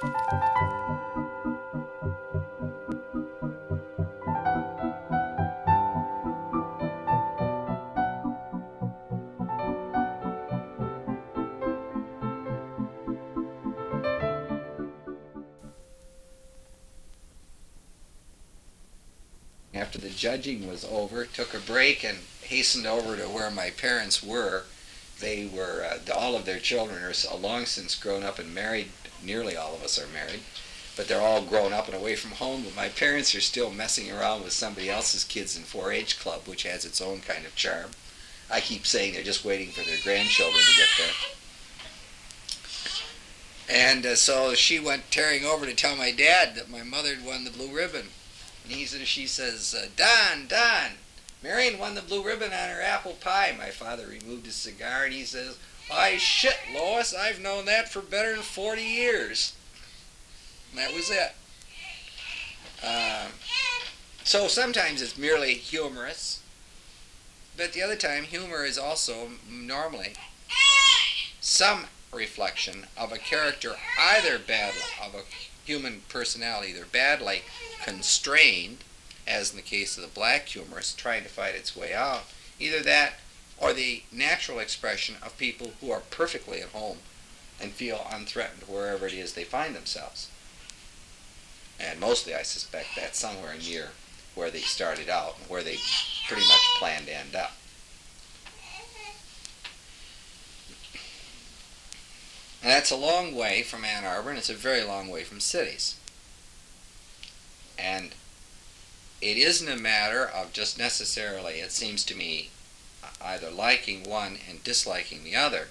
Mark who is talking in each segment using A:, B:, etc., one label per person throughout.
A: After the judging was over, took a break and hastened over to where my parents were. They were, all of their children are long since grown up and married. Nearly all of us are married, but they're all grown up and away from home. But my parents are still messing around with somebody else's kids in 4-H club, which has its own kind of charm. I keep saying they're just waiting for their grandchildren to get there. And so she went tearing over to tell my dad that my mother had won the blue ribbon. And she says, Don, Marion won the blue ribbon on her apple pie. My father removed his cigar and he says, why shit, Lois, I've known that for better than 40 years. And that was it. So sometimes it's merely humorous, but the other time humor is also normally some reflection of a character, either badly, of a human personality, either badly constrained, as in the case of the black humorist trying to fight its way out, either that or the natural expression of people who are perfectly at home and feel unthreatened wherever it is they find themselves. And mostly I suspect that's somewhere near where they started out and where they pretty much planned to end up. And that's a long way from Ann Arbor, and it's a very long way from cities. And it isn't a matter of just necessarily, it seems to me, either liking one and disliking the other.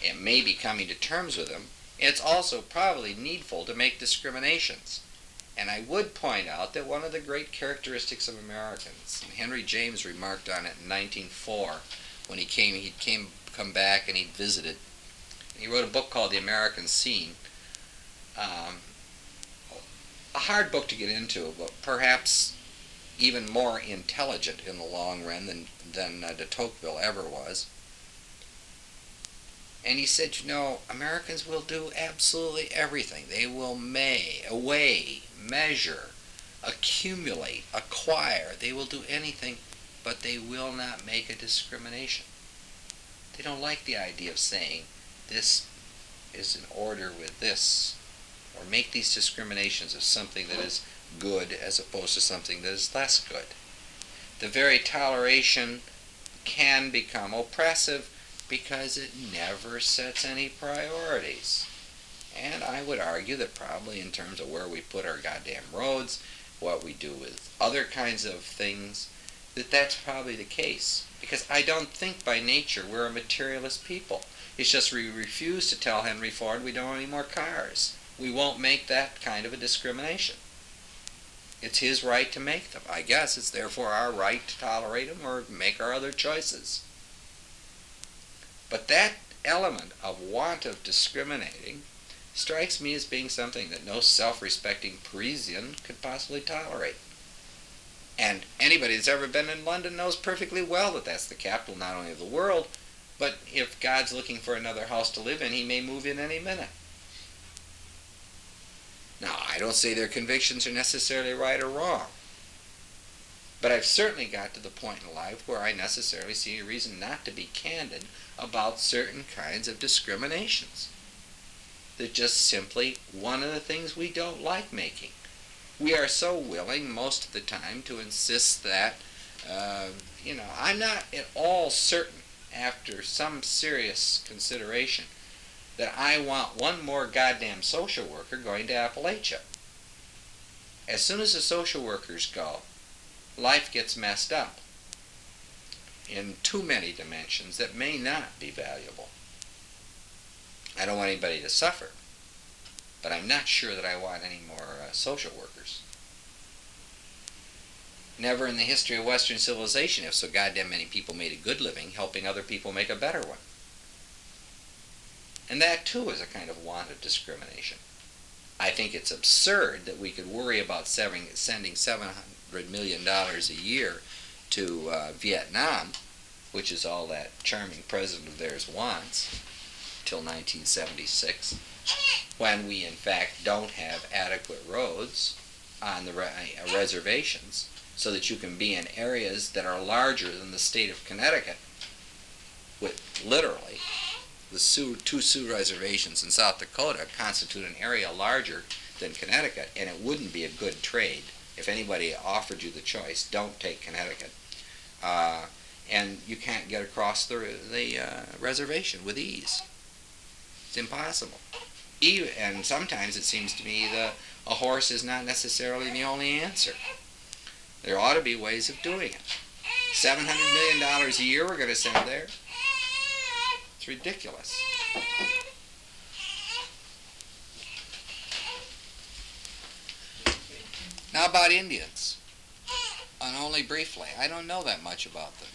A: It may be coming to terms with them. It's also probably needful to make discriminations. And I would point out that one of the great characteristics of Americans, and Henry James remarked on it in 1904 when he'd come back and he'd visited. He wrote a book called The American Scene. A hard book to get into, but perhaps even more intelligent in the long run than de Tocqueville ever was. And he said, you know, Americans will do absolutely everything. They will weigh, measure, accumulate, acquire. They will do anything, but they will not make a discrimination. They don't like the idea of saying, this is in order with this, or make these discriminations of something that is good as opposed to something that is less good. The very toleration can become oppressive because it never sets any priorities. And I would argue that probably in terms of where we put our goddamn roads, what we do with other kinds of things, that's probably the case. Because I don't think by nature we're a materialist people. It's just we refuse to tell Henry Ford we don't want any more cars. We won't make that kind of a discrimination. It's his right to make them. I guess it's therefore our right to tolerate them or make our other choices. But that element of want of discriminating strikes me as being something that no self-respecting Parisian could possibly tolerate. And anybody that's ever been in London knows perfectly well that that's the capital not only of the world, but if God's looking for another house to live in, he may move in any minute. Now, I don't say their convictions are necessarily right or wrong, but I've certainly got to the point in life where I necessarily see a reason not to be candid about certain kinds of discriminations. They're just simply one of the things we don't like making. We are so willing most of the time to insist that, I'm not at all certain after some serious consideration that I want one more goddamn social worker going to Appalachia. As soon as the social workers go, life gets messed up in too many dimensions that may not be valuable. I don't want anybody to suffer, but I'm not sure that I want any more social workers. Never in the history of Western civilization have so goddamn many people made a good living helping other people make a better one. And that too is a kind of want of discrimination. I think it's absurd that we could worry about sending $700 million a year to Vietnam, which is all that charming president of theirs wants, till 1976. when we in fact don't have adequate roads on the reservations, so that you can be in areas that are larger than the state of Connecticut, with literally the two Sioux reservations in South Dakota constitute an area larger than Connecticut, and it wouldn't be a good trade. If anybody offered you the choice, don't take Connecticut. And you can't get across the reservation with ease. It's impossible. And sometimes it seems to me that a horse is not necessarily the only answer. There ought to be ways of doing it. $700 million a year we're going to send there. It's ridiculous. Now about Indians, and only briefly. I don't know that much about them.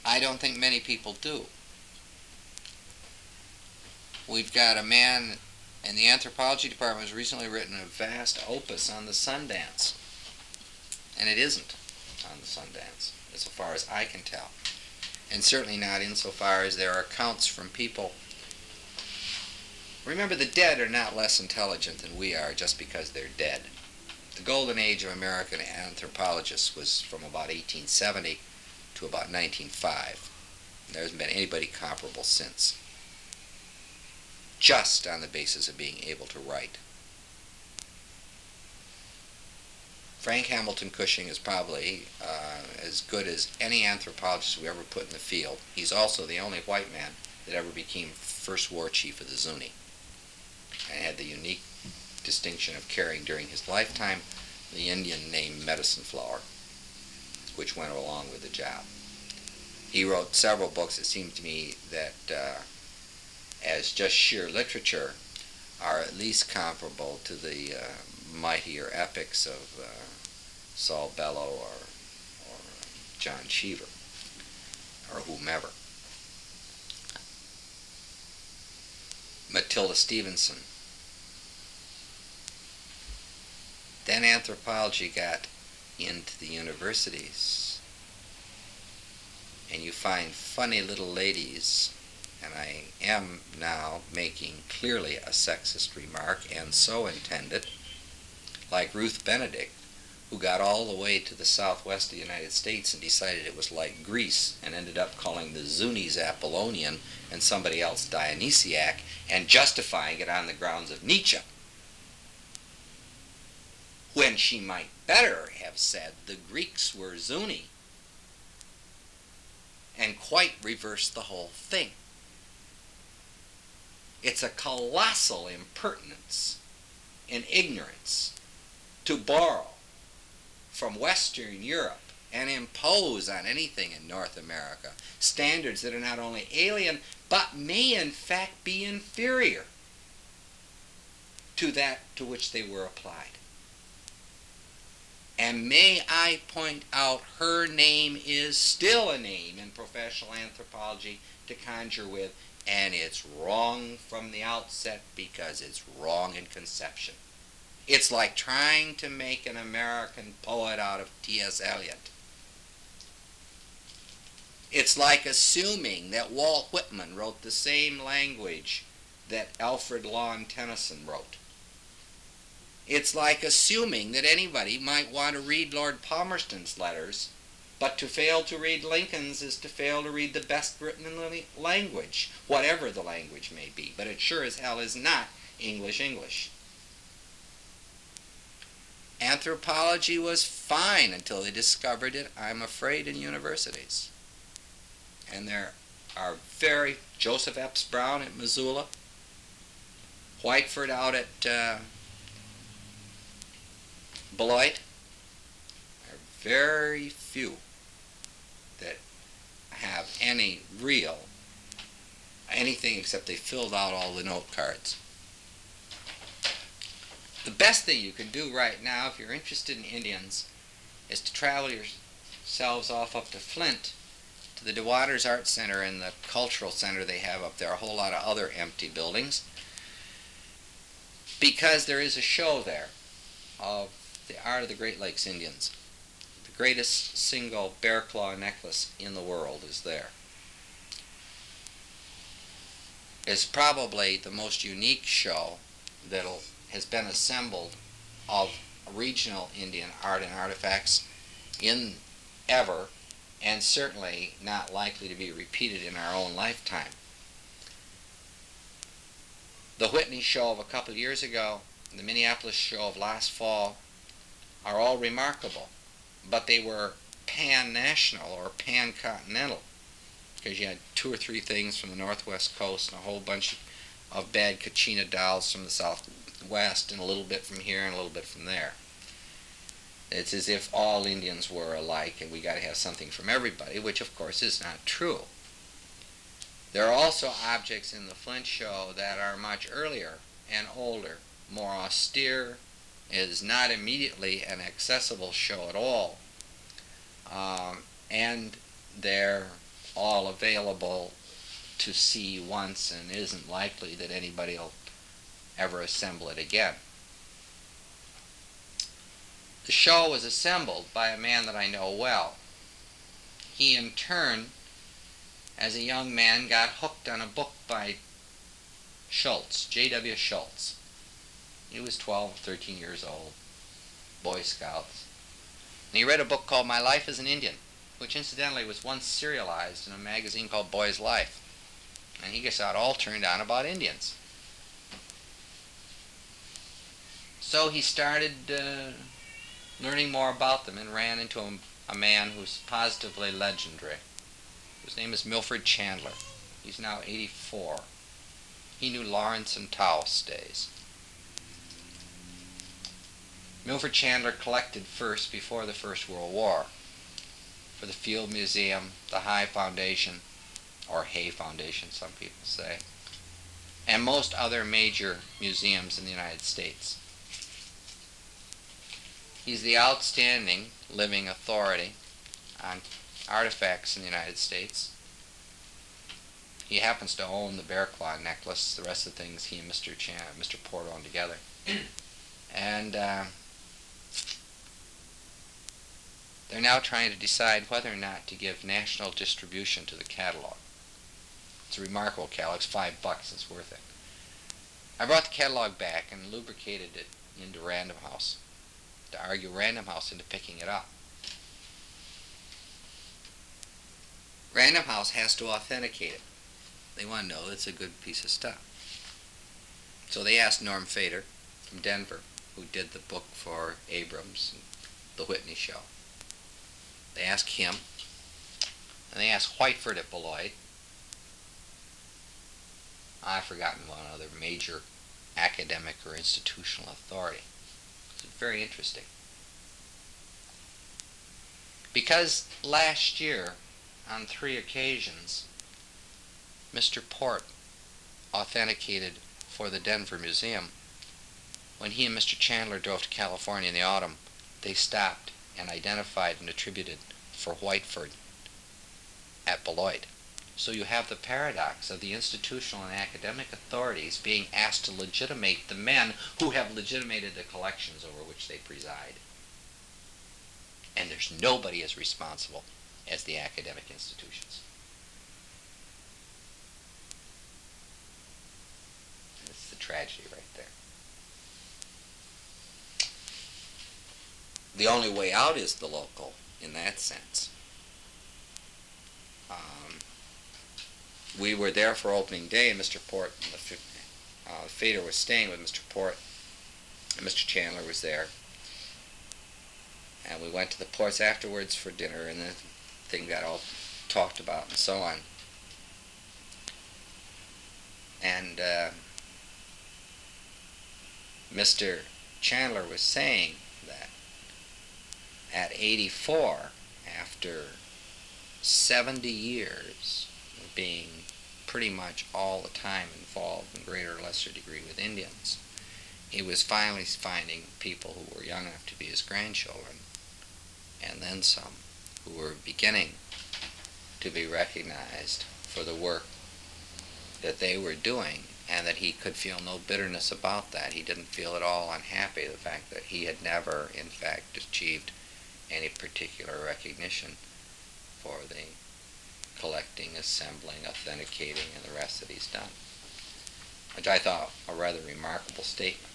A: I don't think many people do. We've got a man in the anthropology department who's recently written a vast opus on the Sundance. And it isn't on the Sundance, as far as I can tell. And certainly not insofar as there are accounts from people. Remember, the dead are not less intelligent than we are just because they're dead. The golden age of American anthropologists was from about 1870 to about 1905. There hasn't been anybody comparable since, just on the basis of being able to write. Frank Hamilton Cushing is probably as good as any anthropologist we ever put in the field. He's also the only white man that ever became first war chief of the Zuni, and had the unique distinction of carrying during his lifetime the Indian name Medicine Flower, which went along with the job. He wrote several books that seem to me that, as just sheer literature, are at least comparable to the mightier epics of Saul Bellow or John Cheever or whomever. Matilda Stevenson. Then anthropology got into the universities, and you find funny little ladies, and I am now making clearly a sexist remark, and so intended, like Ruth Benedict, who got all the way to the southwest of the United States and decided it was like Greece, and ended up calling the Zunis Apollonian and somebody else Dionysiac, and justifying it on the grounds of Nietzsche, when she might better have said the Greeks were Zuni, and quite reversed the whole thing. It's a colossal impertinence and ignorance to borrow from Western Europe and impose on anything in North America standards that are not only alien, but may in fact be inferior to that to which they were applied. And may I point out, her name is still a name in professional anthropology to conjure with, and it's wrong from the outset because it's wrong in conception. It's like trying to make an American poet out of T.S. Eliot. It's like assuming that Walt Whitman wrote the same language that Alfred Lon Tennyson wrote. It's like assuming that anybody might want to read Lord Palmerston's letters, but to fail to read Lincoln's is to fail to read the best written in the language, whatever the language may be. But it sure as hell is not English. Anthropology was fine until they discovered it, I'm afraid, in universities. And there are Joseph Epps Brown at Missoula, Whiteford out at Beloit. There are very few that have anything except they filled out all the note cards. The best thing you can do right now, if you're interested in Indians, is to travel yourselves off up to Flint, to the DeWatters Art Center and the Cultural Center they have up there, a whole lot of other empty buildings, because there is a show there of the art of the Great Lakes Indians. The greatest single bear claw necklace in the world is there. is probably the most unique show that has been assembled of regional Indian art and artifacts in ever, and certainly not likely to be repeated in our own lifetime. The Whitney show of a couple of years ago, the Minneapolis show of last fall, are all remarkable, but they were pan-national or pan-continental, because you had 2 or 3 things from the northwest coast and a whole bunch of bad Kachina dolls from the southwest, and a little bit from here and a little bit from there. It's as if all Indians were alike and we got to have something from everybody, which of course is not true. There are also objects in the Flint show that are much earlier and older, more austere. It is not immediately an accessible show at all, and they're all available to see once, and it isn't likely that anybody will ever assemble it again. The show was assembled by a man that I know well. He in turn, as a young man, got hooked on a book by Schultz, J.W. Schultz. He was 12 or 13 years old, Boy Scouts. And he read a book called My Life as an Indian, which incidentally was once serialized in a magazine called Boy's Life. And he gets out all turned on about Indians. So he started learning more about them and ran into a man who's positively legendary. His name is Milford Chandler. He's now 84. He knew Lawrence and Taos days. Milford Chandler collected first before the First World War for the Field Museum, the High Foundation, or Hay Foundation, some people say, and most other major museums in the United States. He's the outstanding living authority on artifacts in the United States. He happens to own the bear claw necklace. The rest of the things he and Mr. Port own together. And they're now trying to decide whether or not to give national distribution to the catalog. It's a remarkable catalog. It's $5. It's worth it. I brought the catalog back and lubricated it into Random House to argue Random House into picking it up. Random House has to authenticate it. They want to know it's a good piece of stuff. So they asked Norm Fader from Denver, who did the book for Abrams and the Whitney show. They asked him, and they asked Whiteford at Beloit. I've forgotten one other major academic or institutional authority. It's very interesting. Because last year, on 3 occasions, Mr. Port authenticated for the Denver Museum. When he and Mr. Chandler drove to California in the autumn, they stopped and identified and attributed for Whiteford at Beloit. So you have the paradox of the institutional and academic authorities being asked to legitimate the men who have legitimated the collections over which they preside. And there's nobody as responsible as the academic institutions. It's the tragedy right there. The only way out is the local in that sense. We were there for opening day, and Mr. Port, Fader was staying with Mr. Port, and Mr. Chandler was there. And we went to the Ports afterwards for dinner, and the thing got all talked about and so on. And Mr. Chandler was saying that at 84, after 70 years of being pretty much all the time involved in greater or lesser degree with Indians, he was finally finding people who were young enough to be his grandchildren, and then some, who were beginning to be recognized for the work that they were doing, and that he could feel no bitterness about that. He didn't feel at all unhappy the fact that he had never, in fact, achieved any particular recognition for the collecting, assembling, authenticating, and the rest that he's done. which I thought a rather remarkable statement.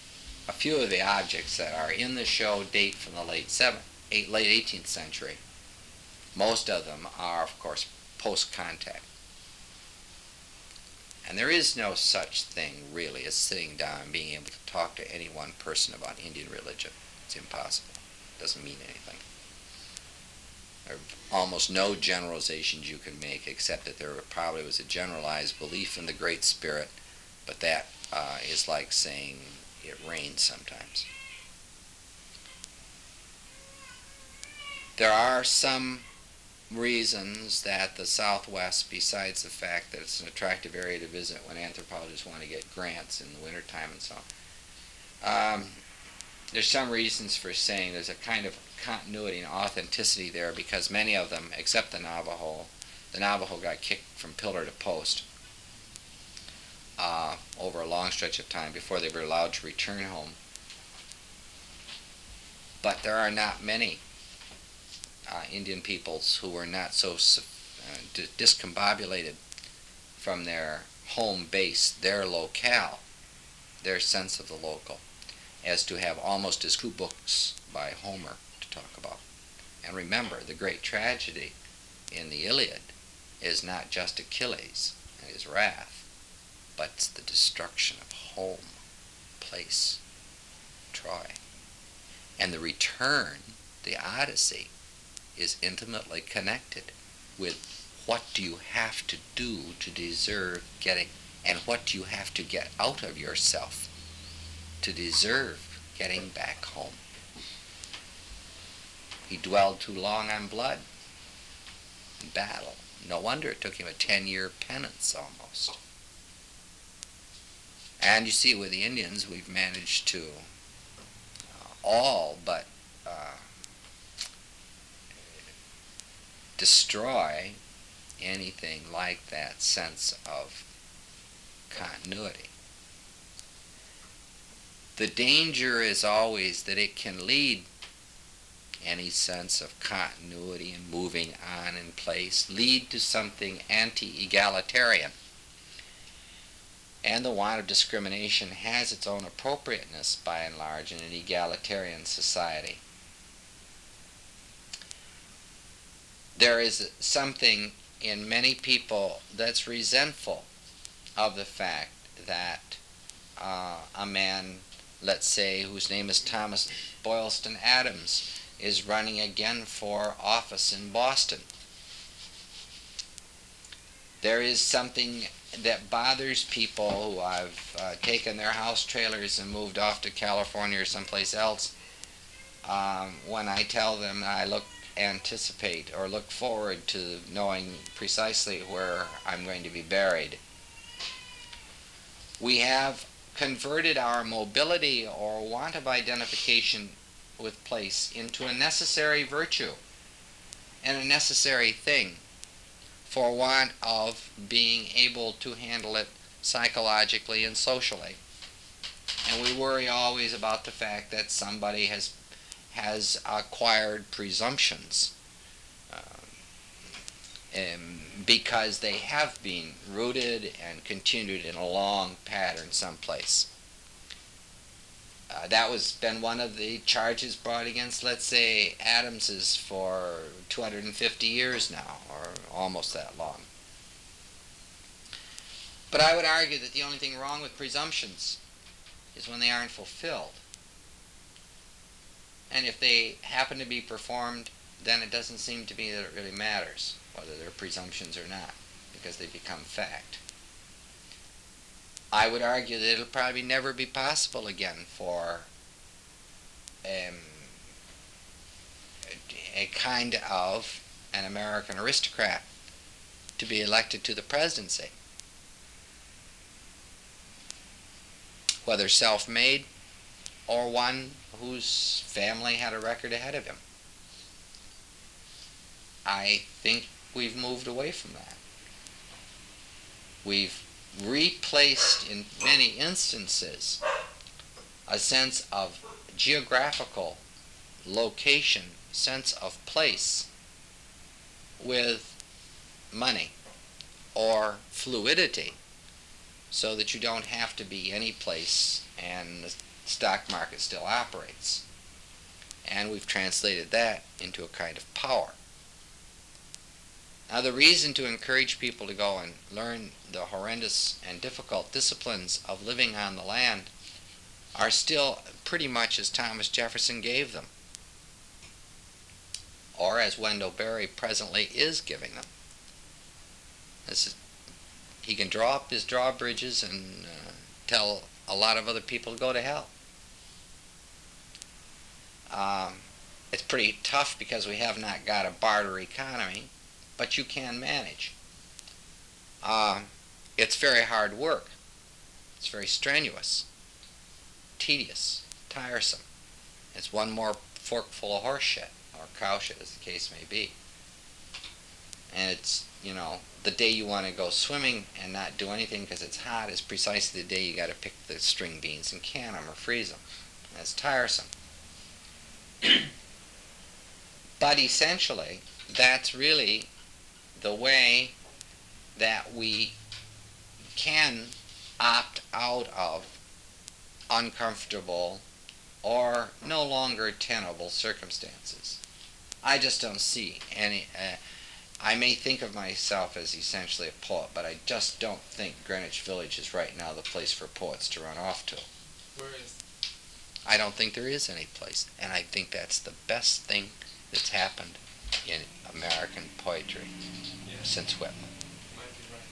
A: A few of the objects that are in the show date from the late 18th century. Most of them are, of course, post-contact. And there is no such thing, really, as sitting down and being able to talk to any one person about Indian religion. It's impossible. It doesn't mean anything. There are almost no generalizations you can make, except that there probably was a generalized belief in the Great Spirit, but that is like saying it rains sometimes. There are some reasons that the Southwest, besides the fact that it's an attractive area to visit when anthropologists want to get grants in the wintertime and so on, there's some reasons for saying there's a kind of continuity and authenticity there, because many of them, except the Navajo got kicked from pillar to post over a long stretch of time before they were allowed to return home. But there are not many Indian peoples who were not so discombobulated from their home base, their locale, their sense of the local, as to have almost as few books by Homer to talk about. And remember, the great tragedy in the Iliad is not just Achilles and his wrath, but it's the destruction of home, place, Troy. And the return, the Odyssey, is intimately connected with what do you have to do to deserve getting, and what do you have to get out of yourself to deserve getting back home. He dwelled too long on blood in battle. No wonder it took him a 10-year penance almost. And you see, with the Indians, we've managed to all but destroy anything like that sense of continuity. The danger is always that it can lead any sense of continuity and moving on in place, lead to something anti-egalitarian. And the want of discrimination has its own appropriateness, by and large, in an egalitarian society. There is something in many people that's resentful of the fact that a man, let's say, whose name is Thomas Boylston Adams, is running again for office in Boston. There is something that bothers people who have taken their house trailers and moved off to California or someplace else when I tell them I anticipate or look forward to knowing precisely where I'm going to be buried. We have converted our mobility or want of identification with place into a necessary virtue and a necessary thing, for want of being able to handle it psychologically and socially. And we worry always about the fact that somebody has acquired presumptions because they have been rooted and continued in a long pattern someplace. That was been one of the charges brought against, let's say, Adams's for 250 years now, or almost that long. But I would argue that the only thing wrong with presumptions is when they aren't fulfilled. And if they happen to be performed, then it doesn't seem to me that it really matters whether they're presumptions or not, because they become fact. I would argue that it'll probably never be possible again for a kind of an American aristocrat to be elected to the presidency, whether self-made or one whose family had a record ahead of him. I think we've moved away from that. We've replaced, in many instances, a sense of geographical location, sense of place, with money or fluidity so that you don't have to be any place and the stock market still operates. And we've translated that into a kind of power. Now, the reason to encourage people to go and learn the horrendous and difficult disciplines of living on the land are still pretty much as Thomas Jefferson gave them, or as Wendell Berry presently is giving them. He can draw up his drawbridges and tell a lot of other people to go to hell. It's pretty tough because we have not got a barter economy, but you can manage. It's very hard work. It's very strenuous, tedious, tiresome. It's one more forkful of horse shit, or cow shit as the case may be. And it's, you know, the day you want to go swimming and not do anything because it's hot is precisely the day you got to pick the string beans and can them or freeze them. That's tiresome. But essentially, that's really the way that we can opt out of uncomfortable or no longer tenable circumstances. I just don't see any. I may think of myself as essentially a poet, but I just don't think Greenwich Village is right now the place for poets to run off to.
B: Where is?
A: I don't think there is any place, and I think that's the best thing that's happened in American poetry since Whitman.
B: Might be right.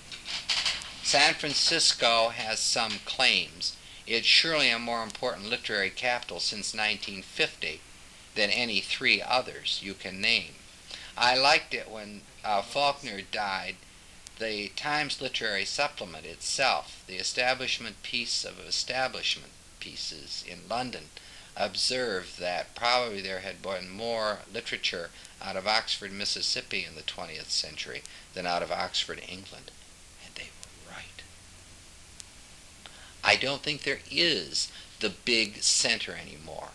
A: San Francisco has some claims. It's surely a more important literary capital since 1950 than any three others you can name. I liked it when Faulkner died. The Times Literary Supplement itself, the establishment piece of establishment pieces in London, observed that probably there had been more literature out of Oxford, Mississippi in the 20th century than out of Oxford, England. And they were right. I don't think there is the big center anymore.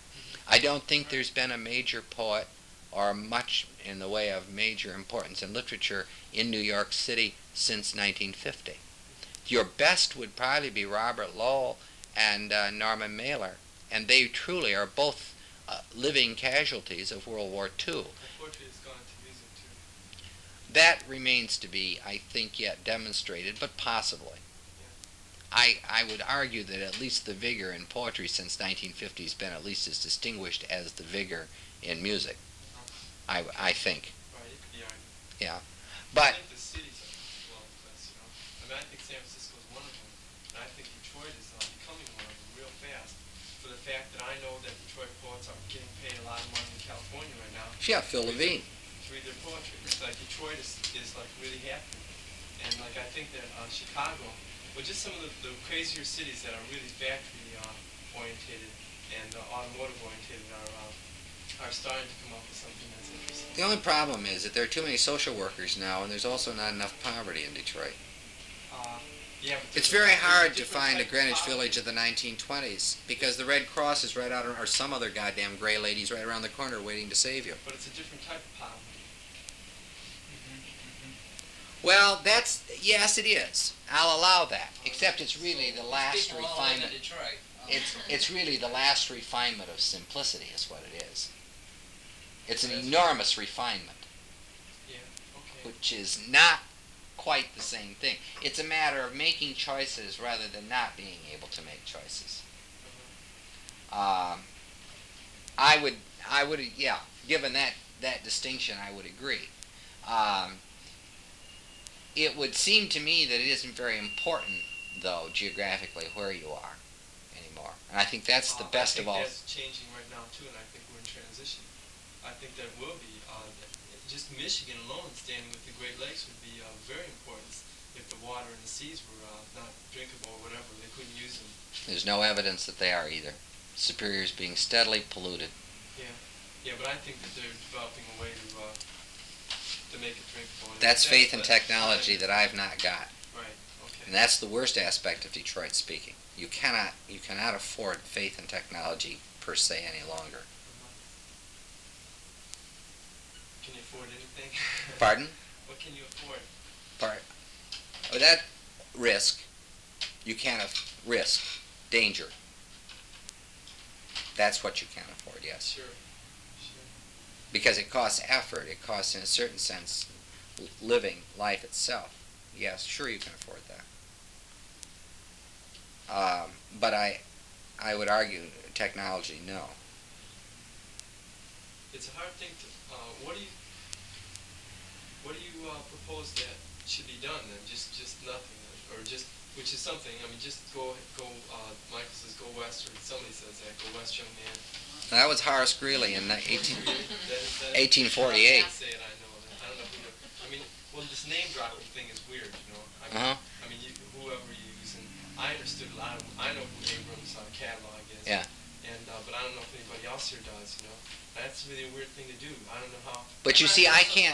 A: I don't think there's been a major poet or much in the way of major importance in literature in New York City since 1950. Your best would probably be Robert Lowell and Norman Mailer, and they truly are both living casualties of World War II.
B: Poetry has gone to music too.
A: That remains to be, I think, yet demonstrated, but possibly. I would argue that at least the vigor in poetry since 1950 has been at least as distinguished as the vigor in music. I think.
B: Right, yeah.
A: Yeah. But
B: I think the cities are well placed, you know. I mean, I think San Francisco is one of them, and I think Detroit is becoming one of them real fast. For the fact that I know that Detroit poets are getting paid a lot of money in California right now.
A: yeah, Phil Levine.
B: To read their poetry. It's like Detroit is like really happy. And like I think that Chicago, well, just some of the crazier cities that are really factory orientated and automotive orientated are starting to come up with something that's interesting.
A: The only problem is that there are too many social workers now, and there's also not enough poverty in Detroit.
B: Yeah,
A: It's very hard to find a Greenwich Village of the 1920s because the Red Cross is right out, or some other goddamn gray lady's right around the corner waiting to save you.
B: But it's a different type of poverty.
A: Well, yes, it is. I'll allow that. Except it's really the last refinement. It's really the last refinement of simplicity, is what it is. It's an enormous refinement,
B: Yeah, okay.
A: which is not quite the same thing. It's a matter of making choices rather than not being able to make choices. I would, yeah, given that distinction, I would agree. It would seem to me that it isn't very important, though, geographically, where you are anymore. And I think that's the best of all.
B: I think that's changing right now, too, and I think we're in transition. I think that will be, just Michigan alone, standing with the Great Lakes, would be very important if the water in the seas were not drinkable or whatever. They couldn't use them.
A: There's no evidence that they are either. Superior is being steadily polluted.
B: Yeah, but I think that they're developing a way to make it drinkable.
A: That's faith and technology that I've not got.
B: Right, okay.
A: And that's the worst aspect of Detroit speaking. You cannot afford faith and technology per se any longer.
B: Can you afford anything?
A: Pardon?
B: What can you afford?
A: That risk You can't risk danger. That's what you can't afford, yes.
B: Sure. Sure.
A: Because it costs effort. It costs, in a certain sense, living life itself. Yes, sure you can afford that. But I would argue technology, no.
B: It's a hard thing to. What do you propose that should be done then? Just nothing, or just, which is something. I mean, just go. Michael says go west, or somebody says that, go west, young man.
A: That was Horace Greeley in 1848.
B: I can't say it. I know that. I don't know who. I mean, well, this name dropping thing is weird, you know. I mean, whoever you use, and I understood a lot. I know who Abrams' catalog is.
A: Yeah.
B: And but I don't know if anybody else here does. You know, that's really a weird thing to do. I don't know how.
A: But you see, I can't.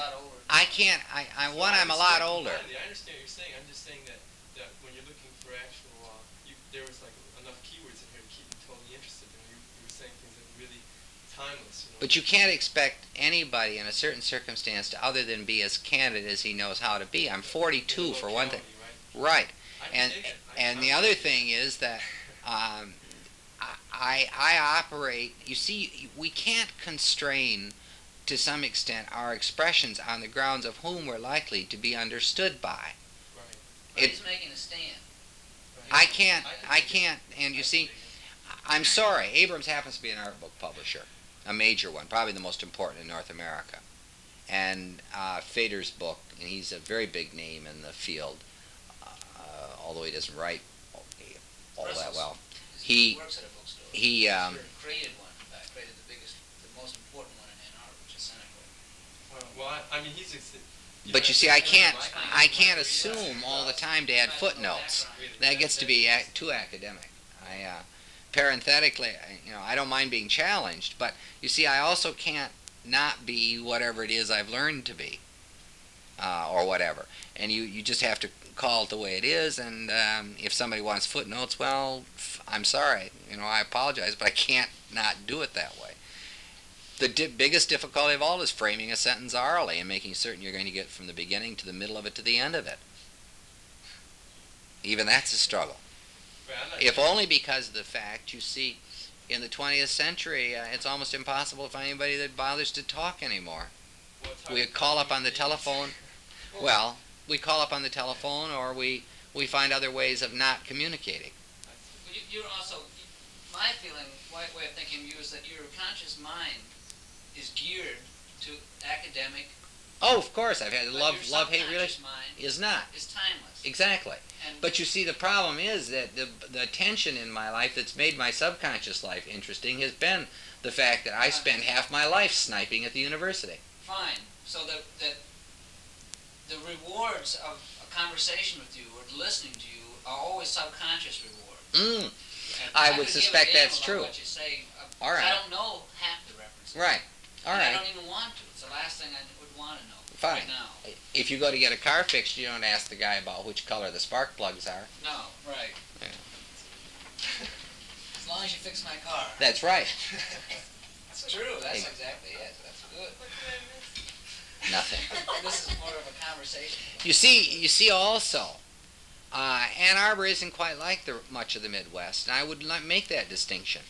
A: I'm a lot older.
B: I understand what you're saying. I'm just saying that when you're looking for actual, there was like enough keywords in here to keep you totally interested. And you were saying things that were really timeless. You know?
A: But you can't expect anybody in a certain circumstance to other than be as candid as he knows how to be. I'm 42 for one thing. Right. And the other thing is that I operate, you see, we can't constrain to some extent our expressions on the grounds of whom we're likely to be understood by.
C: Right. He's making a stand.
A: I can't, and you see, I'm sorry, Abrams happens to be an art book publisher, a major one, probably the most important in North America. And Fader's book, and he's a very big name in the field, although he doesn't write all that well. He
C: works at a bookstore.
A: He
C: created one, in fact, created the most important one in Ann Arbor, which is Seneca.
B: Well, I mean, he's.
A: But you see, I can't assume all the time to add footnotes. That gets to be too academic. Parenthetically, I don't mind being challenged, but you see, I also can't not be whatever it is I've learned to be, or whatever. And you just have to call it the way it is. And if somebody wants footnotes, well, I'm sorry. I apologize, but I can't not do it that way. The biggest difficulty of all is framing a sentence orally and making certain you're going to get from the beginning to the middle of it to the end of it. Even that's a struggle. If only because of the fact, you see, in the 20th century, it's almost impossible to find anybody that bothers to talk anymore. We call up on the telephone. Well, we call up on the telephone, or we find other ways of not communicating.
C: You're also, my feeling, my way of thinking of you is that your conscious mind is geared to academic.
A: Oh, of course, I've had love-hate relationship.
C: Is
A: not.
C: Is timeless.
A: Exactly. But you see, the problem is that the tension in my life that's made my subconscious life interesting has been the fact that I spend half my life sniping at the university.
C: Fine. So that the rewards of a conversation with you or listening to you are always subconscious rewards.
A: I would suspect that's true.
C: What you say,
A: all right.
C: I don't know half the references.
A: Right. All right.
C: I don't even want to. It's the last thing I would want to know.
A: Fine.
C: Right now.
A: If you go to get a car fixed, you don't ask the guy about which color the spark plugs are.
C: No, right.
A: Yeah.
C: As long as you fix my car.
A: That's right.
C: That's true. That's exactly it. That's good.
A: Nothing.
C: This is more of a conversation.
A: You see also, Ann Arbor isn't quite like much of the Midwest, and I would not make that distinction.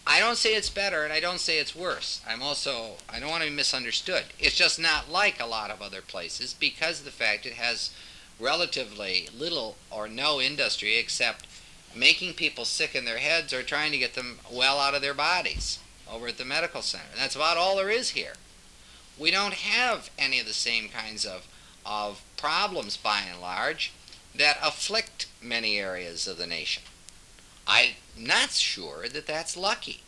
A: I don't say it's better, and I don't say it's worse. I don't want to be misunderstood. It's just not like a lot of other places because of the fact it has relatively little or no industry except making people sick in their heads or trying to get them well out of their bodies over at the medical center. And that's about all there is here. We don't have any of the same kinds of problems, by and large, that afflict many areas of the nation. I'm not sure that that's lucky,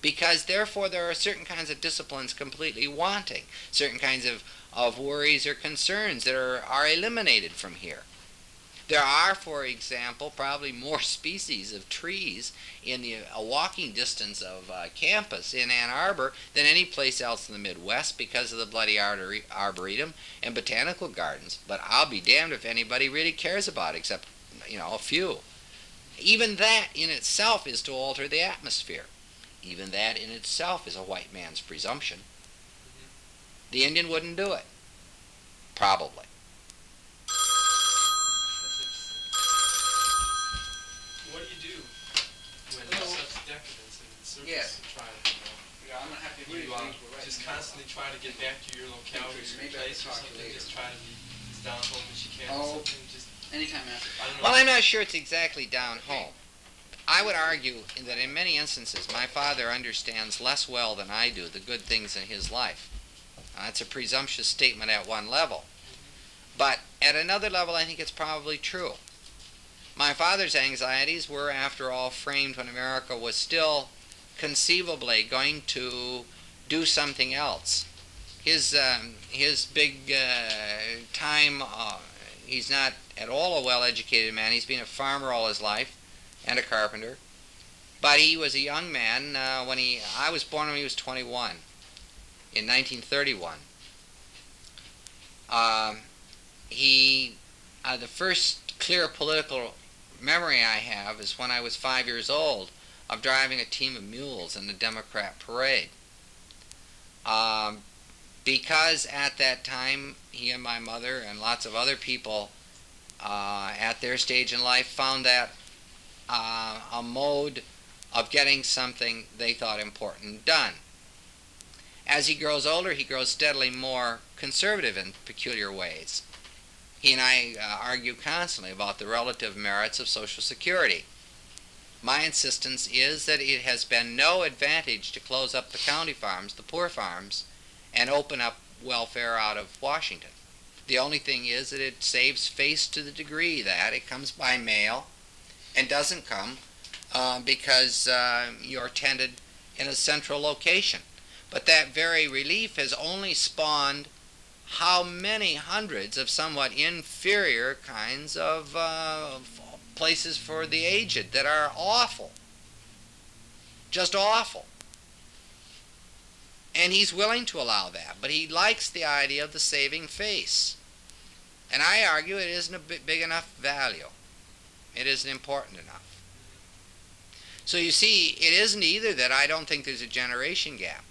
A: because therefore there are certain kinds of disciplines completely wanting, certain kinds of worries or concerns that are eliminated from here. There are, for example, probably more species of trees in a walking distance of campus in Ann Arbor than any place else in the Midwest because of the Bloody Arboretum and botanical gardens. But I'll be damned if anybody really cares about it, except, a few. Even that in itself is to alter the atmosphere. Even that in itself is a white man's presumption. The Indian wouldn't do it. Probably.
C: Yes.
B: Try to,
C: Yeah, I'm gonna have to agree
B: you
C: with you.
B: just constantly try to get back to your locale or your
C: Maybe I
B: place
C: can
B: or
C: talk to
B: something.
C: you
B: Just
C: later.
B: try to be as down home as you can.
C: Oh.
B: Or something. Just,
C: Anytime after.
B: I don't know.
A: Well, I'm not sure it's exactly down home. I would argue that in many instances, my father understands less well than I do the good things in his life. That's a presumptuous statement at one level. But at another level, I think it's probably true. My father's anxieties were, after all, framed when America was still conceivably going to do something else. His big time, he's not at all a well-educated man. He's been a farmer all his life and a carpenter. But he was a young man I was born when he was 21, in 1931. The first clear political memory I have is when I was 5 years old, of driving a team of mules in the Democrat parade. Because at that time, he and my mother and lots of other people at their stage in life found that a mode of getting something they thought important done. As he grows older, he grows steadily more conservative in peculiar ways. He and I argue constantly about the relative merits of Social Security. My insistence is that it has been no advantage to close up the county farms, the poor farms, and open up welfare out of Washington. The only thing is that it saves face to the degree that it comes by mail and doesn't come because you're tended in a central location. But that very relief has only spawned how many hundreds of somewhat inferior kinds of places for the aged that are awful. Just awful. And he's willing to allow that, but he likes the idea of the saving face. And I argue it isn't a big enough value. It isn't important enough. So you see, it isn't either that I don't think there's a generation gap.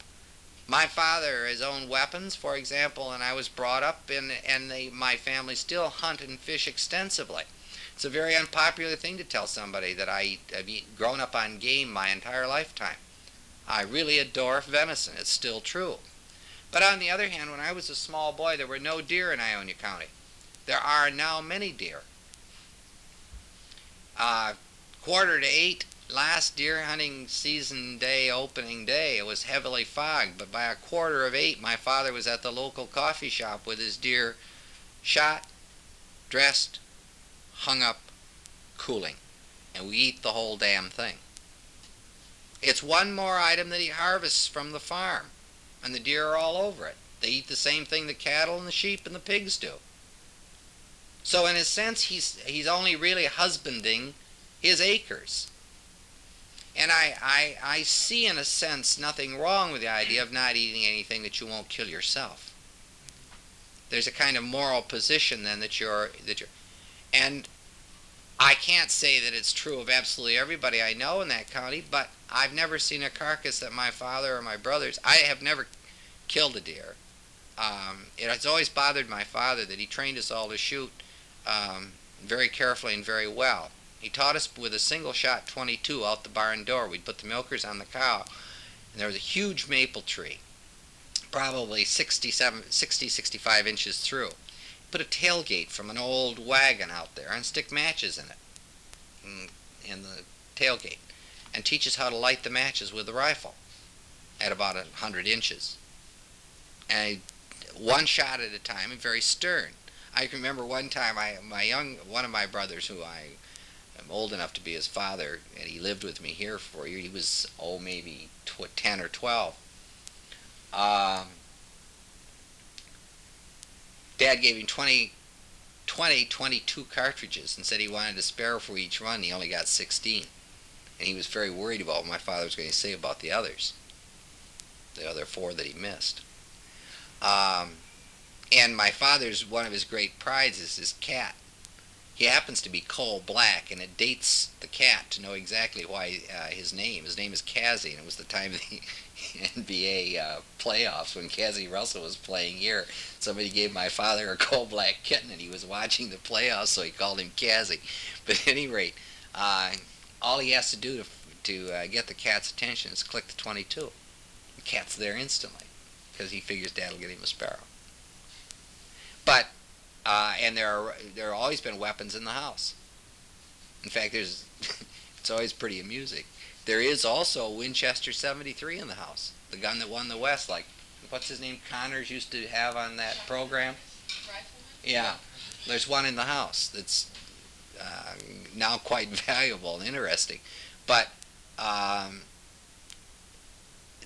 A: My father has owned weapons, for example, and I was brought up in, and my family still hunt and fish extensively. It's a very unpopular thing to tell somebody that I've grown up on game my entire lifetime. I really adore venison. It's still true. But on the other hand, when I was a small boy, there were no deer in Ionia County. There are now many deer. 7:45, last deer hunting season day, opening day, it was heavily fogged, but by 7:45, my father was at the local coffee shop with his deer shot, dressed, hung up, cooling, and we eat the whole damn thing. It's one more item that he harvests from the farm, and the deer are all over it. They eat the same thing the cattle and the sheep and the pigs do. So in a sense, he's only really husbanding his acres. And I see, in a sense, nothing wrong with the idea of not eating anything that you won't kill yourself. There's a kind of moral position then that you're, and I can't say that it's true of absolutely everybody I know in that county, but I've never seen a carcass that my father or my brothers, I have never killed a deer. It has always bothered my father that he trained us all to shoot very carefully and very well. He taught us with a single-shot .22 out the barn door. We'd put the milkers on the cow, and there was a huge maple tree, probably 65 inches through. Put a tailgate from an old wagon out there and stick matches in it, in the tailgate, and teach us how to light the matches with the rifle at about 100 inches. And one shot at a time, and very stern. I can remember one time one of my brothers, who I'm old enough to be his father, and he lived with me here for a year. He was, maybe 10 or 12. Dad gave him 22 cartridges and said he wanted a spare for each run. He only got 16. And he was very worried about what my father was going to say about the others, the other 4 that he missed. And my father's, one of his great prides is his cat. He happens to be coal black, and it dates the cat to know exactly why his name is Cassie, and it was the time of the NBA playoffs when Cassie Russell was playing here. Somebody gave my father a coal black kitten, and he was watching the playoffs, so he called him Cassie. But at any rate, all he has to do to get the cat's attention is click the 22. The cat's there instantly because he figures Dad will get him a sparrow. But and there have always been weapons in the house. In fact, it's always pretty amusing. There is also a Winchester 73 in the house, the gun that won the West, like what's his name, Connors used to have on that program. Yeah, there's one in the house that's now quite valuable and interesting, but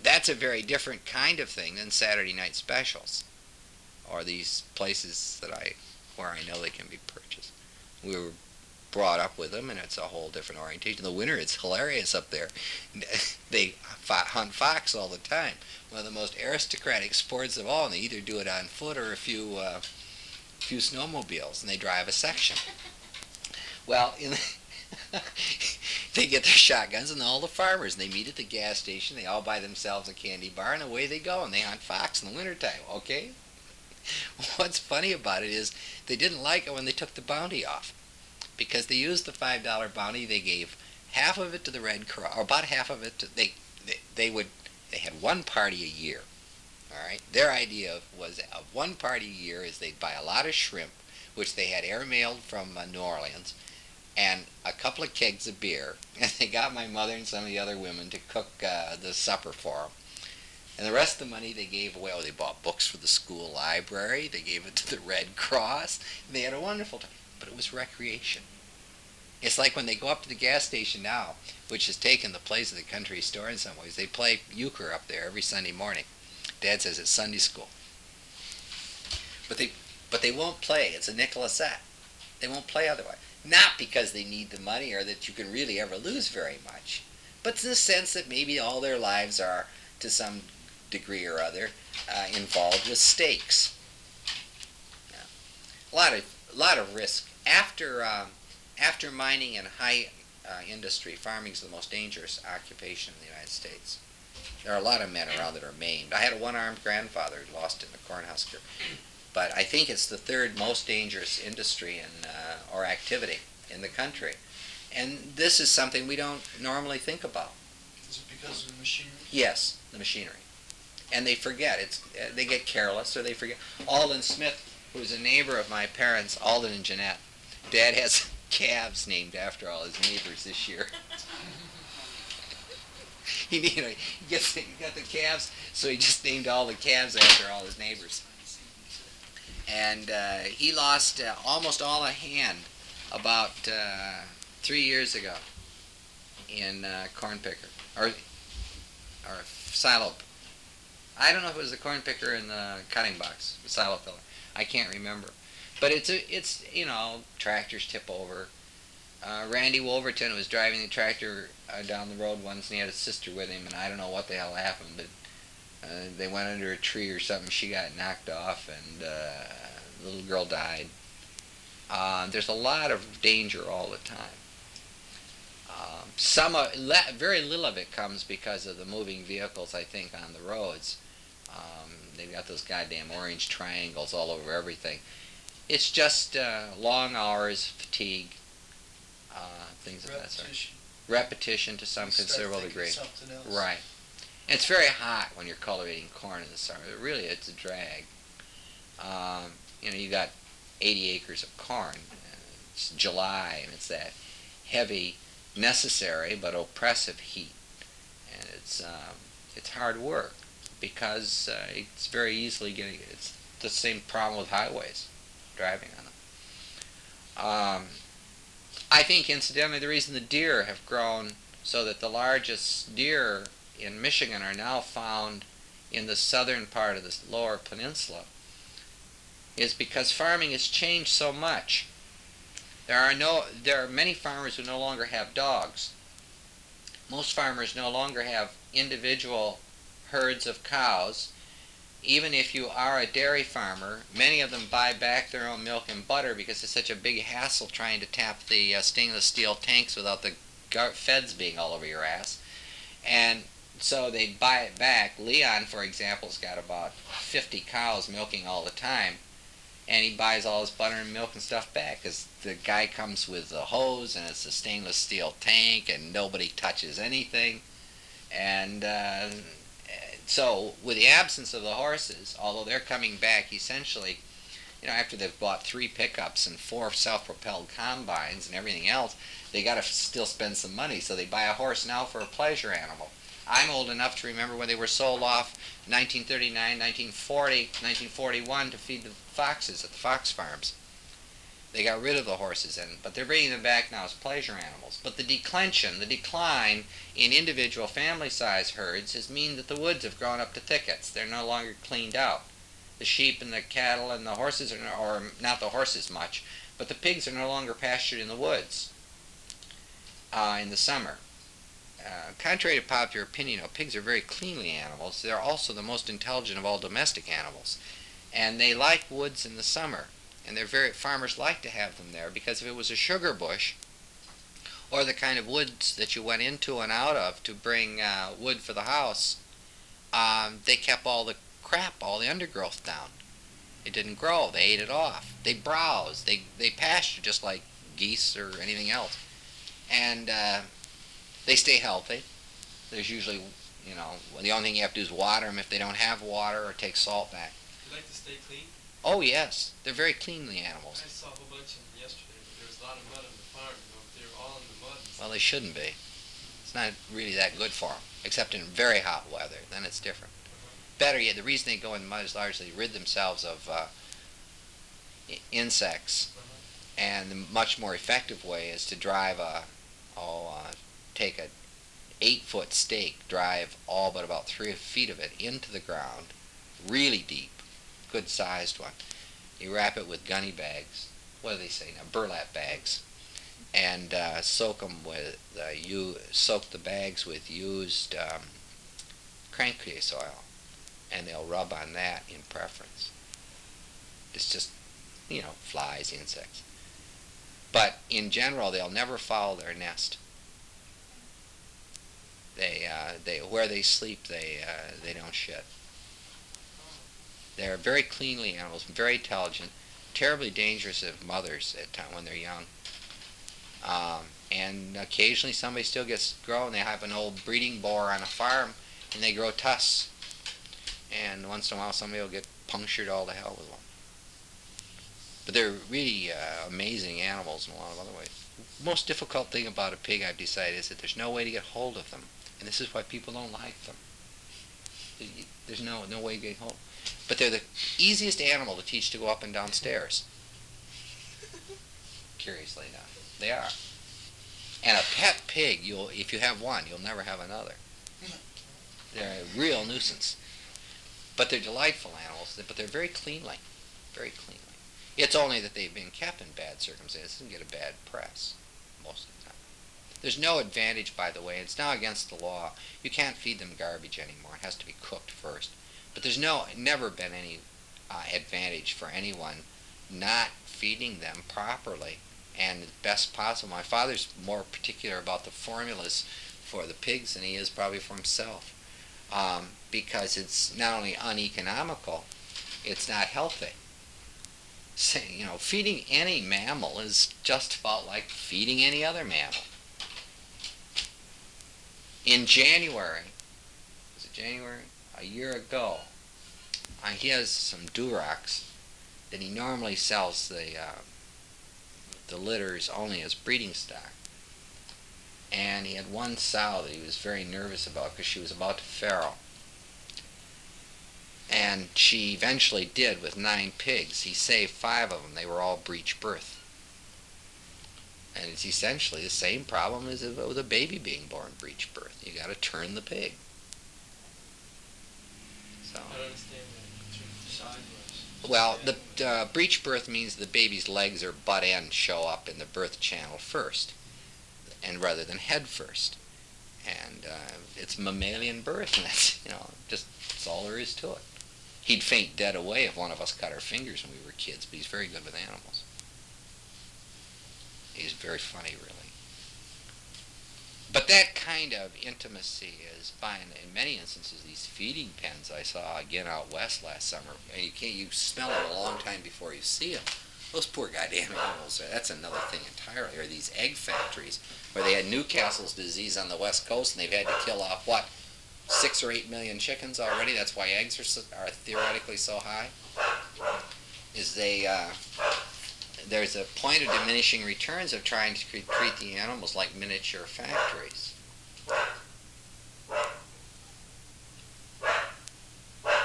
A: that's a very different kind of thing than Saturday night specials, or these places where I know they can be purchased. We were brought up with them, and it's a whole different orientation. In the winter, it's hilarious up there. They hunt fox all the time. One of the most aristocratic sports of all, and they either do it on foot or a few snowmobiles, and they drive a section. Well, they get their shotguns, and all the farmers, and they meet at the gas station. They all buy themselves a candy bar, and away they go, and they hunt fox in the wintertime, okay? What's funny about it is they didn't like it when they took the bounty off, because they used the $5 bounty. They gave half of it to the Red Cross, or about half of it to, they had one party a year, all right? Their idea was of one party a year is they'd buy a lot of shrimp, which they had air-mailed from New Orleans, and a couple of kegs of beer, and they got my mother and some of the other women to cook the supper for them. And the rest of the money they gave away. Oh, they bought books for the school library, they gave it to the Red Cross, and they had a wonderful time. But it was recreation. It's like when they go up to the gas station now, which has taken the place of the country store in some ways. They play euchre up there every Sunday morning. Dad says it's Sunday school. But they won't play. It's a Nicolasette. They won't play otherwise. Not because they need the money or that you can really ever lose very much, but in the sense that maybe all their lives are, to some degree or other, involved with stakes. Yeah. A lot of risk. After mining and high industry, farming is the most dangerous occupation in the United States. There are a lot of men around that are maimed. I had a one-armed grandfather who lost in the Cornhusker. But I think it's the third most dangerous industry or activity in the country. And this is something we don't normally think about.
D: Is it because of the machinery?
A: Yes, the machinery. And they forget. They get careless, or they forget. Alden Smith, who's a neighbor of my parents, Alden and Jeanette, Dad has calves named after all his neighbors this year. He got the calves, so he just named all the calves after all his neighbors. And he lost almost all a hand about 3 years ago in corn picker, or silo. I don't know if it was the corn picker in the cutting box, the silo filler. I can't remember. But it's you know, tractors tip over. Randy Wolverton was driving the tractor down the road once, and he had his sister with him, and I don't know what the hell happened, but they went under a tree or something. She got knocked off, and the little girl died. There's a lot of danger all the time. Very little of it comes because of the moving vehicles, I think, on the roads. They've got those goddamn orange triangles all over everything. It's just long hours, fatigue, things of that sort. Repetition to some considerable degree. Right. And it's very hot when you're cultivating corn in the summer. Really, it's a drag. You know, you got 80 acres of corn. It's July, and it's that heavy, necessary but oppressive heat, and it's hard work because it's very easily getting. It's the same problem with highways, driving on them. I think, incidentally, the reason the deer have grown so that the largest deer in Michigan are now found in the southern part of this lower peninsula is because farming has changed so much. There are many farmers who no longer have dogs. Most farmers no longer have individual herds of cows. Even if you are a dairy farmer, many of them buy back their own milk and butter because it's such a big hassle trying to tap the stainless steel tanks without the feds being all over your ass. And so they buy it back. Leon, for example, has got about 50 cows milking all the time. and he buys all his butter and milk and stuff back because the guy comes with a hose and it's a stainless steel tank and nobody touches anything. And so with the absence of the horses, although they're coming back essentially, after they've bought 3 pickups and 4 self-propelled combines and everything else, they got to still spend some money, so they buy a horse now for a pleasure animal. I'm old enough to remember when they were sold off 1939, 1940, 1941 to feed the foxes at the fox farms. They got rid of the horses, but they're bringing them back now as pleasure animals. But the decline in individual family-size herds has mean that the woods have grown up to thickets. They're no longer cleaned out. The sheep and the cattle and the horses, or not the horses much, but the pigs are no longer pastured in the woods in the summer. Contrary to popular opinion, pigs are very cleanly animals. They're also the most intelligent of all domestic animals. And they like woods in the summer. And farmers like to have them there because if it was a sugar bush, or the kind of woods that you went into and out of to bring wood for the house, they kept all the crap, all the undergrowth down. It didn't grow. They ate it off. They browse. They pasture just like geese or anything else. And they stay healthy. There's usually, the only thing you have to do is water them if they don't have water, or take salt back.
B: You like to stay clean?
A: Oh, yes. They're very cleanly animals.
B: I saw a whole bunch of them yesterday, but there was a lot of mud on the farm. They were all in the mud.
A: Well, they shouldn't be. It's not really that good for them, except in very hot weather. Then it's different. Better yet, the reason they go in the mud is largely to rid themselves of insects. And the much more effective way is to drive take a 8-foot stake, drive all but about 3 feet of it into the ground, really deep, good sized one. You wrap it with gunny bags, what do they say now, burlap bags, and soak the bags with used crankcase oil, and they'll rub on that in preference. It's just, flies, insects. But in general, they'll never foul their nest. Where they sleep, they don't shit. They're very cleanly animals, very intelligent, terribly dangerous as mothers when they're young. And occasionally somebody still gets grown. They have an old breeding boar on a farm, and they grow tusks. And once in a while, somebody will get punctured all to hell with one. But they're really amazing animals in a lot of other ways. The most difficult thing about a pig, I've decided, is that there's no way to get hold of them. And this is why people don't like them. There's no way to get hold. But they're the easiest animal to teach to go up and down stairs. Curiously enough, they are. And a pet pig, if you have one, you'll never have another. They're a real nuisance. But they're delightful animals, but they're very cleanly. Very cleanly. It's only that they've been kept in bad circumstances and get a bad press most of the time. There's no advantage, by the way. It's now against the law. You can't feed them garbage anymore. It has to be cooked first. But there's never been any advantage for anyone not feeding them properly and best possible. My father's more particular about the formulas for the pigs than he is probably for himself, because it's not only uneconomical, it's not healthy. Feeding any mammal is just about like feeding any other mammal. In January, was it January? A year ago, he has some Durocs that he normally sells the litters only as breeding stock. And he had one sow that he was very nervous about because she was about to farrow. And she eventually did with 9 pigs. He saved 5 of them. They were all breech birth. And it's essentially the same problem as with a baby being born breech birth. You got to turn the pig. So.
B: I don't understand that. Turn sideways.
A: Well, the breech birth means the baby's legs or butt end show up in the birth channel first, and rather than head first. And it's mammalian birth, and that's all there is to it. He'd faint dead away if one of us cut our fingers when we were kids, but he's very good with animals. He's very funny, really. But that kind of intimacy is fine in many instances. These feeding pens I saw again out west last summer, and you smell them a long time before you see them. Those poor goddamn animals. That's another thing entirely. Or these egg factories where they had Newcastle's disease on the west coast, and they've had to kill off what, 6 or 8 million chickens already. That's why eggs are theoretically so high. There's a point of diminishing returns of trying to treat the animals like miniature factories.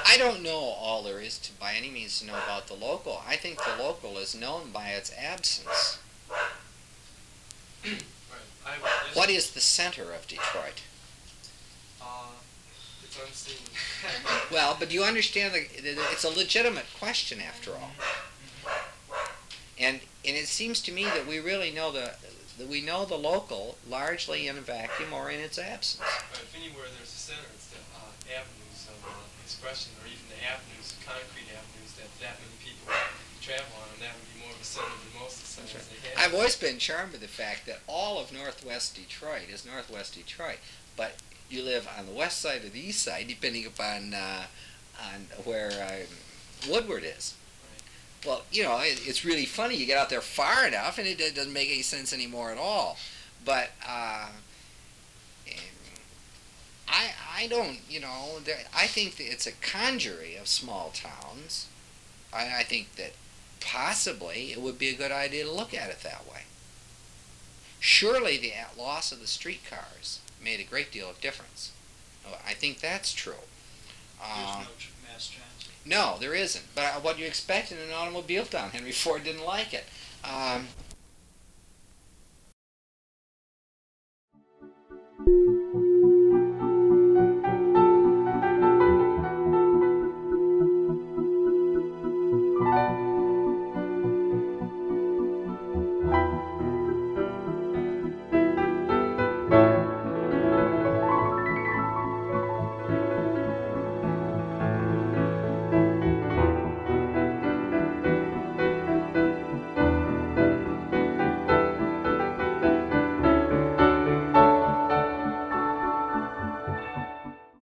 A: I don't know all there is to, by any means, to know about the local. I think the local is known by its absence. What is the center of Detroit?
B: It's unseen.
A: Well, but you understand that it's a legitimate question after all. And it seems to me that we really know the local largely in a vacuum or in its absence.
B: If anywhere there's a center, it's the avenues of expression, or even the avenues, concrete avenues that many people travel on, and that would be more of a center than most of the centers they have.
A: I've always been charmed with the fact that all of northwest Detroit is northwest Detroit, but you live on the west side or the east side, depending upon on where Woodward is. Well, you know, it's really funny. You get out there far enough, and it doesn't make any sense anymore at all. But I don't, you know, I think that it's a conjury of small towns. I think that possibly it would be a good idea to look at it that way. Surely the loss of the streetcars made a great deal of difference. I think that's true.
D: There's no mass transit.
A: No, there isn't. But what you expect in an automobile town, Henry Ford didn't like it.